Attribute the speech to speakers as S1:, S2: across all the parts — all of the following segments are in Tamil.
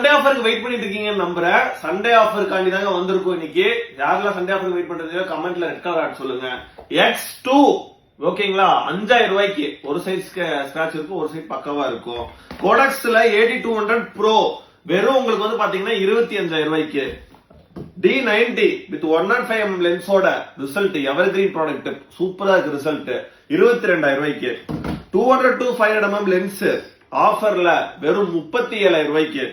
S1: சண்டே ஆஃபருக்கு வெயிட் பண்ணிட்டு இருக்கீங்கன்னு நம்புறேன். சண்டே ஆஃபருக்காண்டி தாங்க வந்திருக்கும் இன்னைக்கு. யாரெல்லாம் சண்டே ஆஃபருக்கு வெயிட் பண்றீங்க கமெண்ட்ல ரெட் கலர் ஆட் சொல்லுங்க. X2 ஓகேங்களா, 5000 ரூபாய்க்கு ஒரு சைடு ஸ்கிராட்ச் இருக்கும், ஒரு சைடு பக்கவா இருக்கும். கோடெக்ஸ்ல AD200 Pro வெறும் உங்களுக்கு வந்து பாத்தீங்கன்னா 25000 ரூபாய்க்கு. D90 வித் 105mm லென்ஸோட ரிசல்ட் எவர்கிரீன் ப்ராடக்ட், சூப்பரா இருக்கு ரிசல்ட், 22000 ரூபாய்க்கு. 200 to 500mm லென்ஸ் ஆஃபர்ல வெறும் 37000 ரூபாய்க்கு.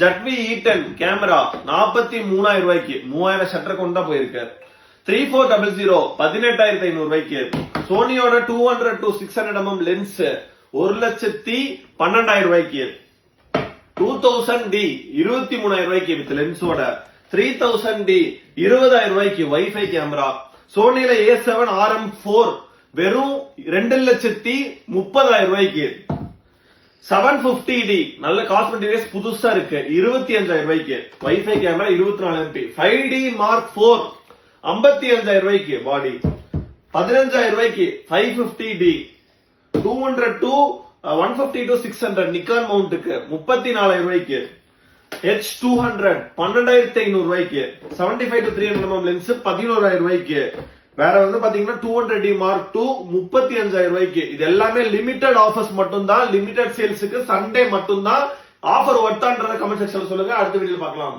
S1: ஜட்வி E10 கேமரா 43000 ரூபாய்க்கு, 3000 ஷட்டர் கொண்டா போயிருக்கு. 3400 18500 ரூபாய்க்கு. சோனியோட 200 to 600mm லென்ஸ் 1,12,000 ரூபாய்க்கு. 2000D 23000 ரூபாய்க்கு வித் லென்ஸோட. 3000D 20000 ரூபாய்க்கு வைஃபை கேமரா. சோனில A7 RM4 வெறும் 2,30,000 ரூபாய்க்கு. 750D நல்ல காஸ்மெட்டிக்ஸ் புதுசா இருக்கு, 25000 ரூபாய்க்கு. Wifi camera 24MP. 5D Mark 4 55000 ரூபாய்க்கு பாடி. 15000 ரூபாய்க்கு 550D. 200 to 150 to 600 நிக்கான் மவுண்ட்டுக்கு 34000 ரூபாய்க்கு. H200 12500 ரூபாய்க்கு. 75 to 300mm லென்ஸ் 11000 ரூபாய்க்கு. வேற வந்து பாத்தீங்கன்னா 200D Mark 2 35000 ரூபாய்க்கு. இது எல்லாமே லிமிடெட் ஆஃபர்ஸ் மட்டும் தான், லிமிடெட் சேல்ஸுக்கு சண்டே மட்டும் தான். ஆஃபர் ஒர்த்தான்றத கமெண்ட் செக்ஷன்ல சொல்லுங்க. அடுத்த வீடியோல பார்க்கலாம்.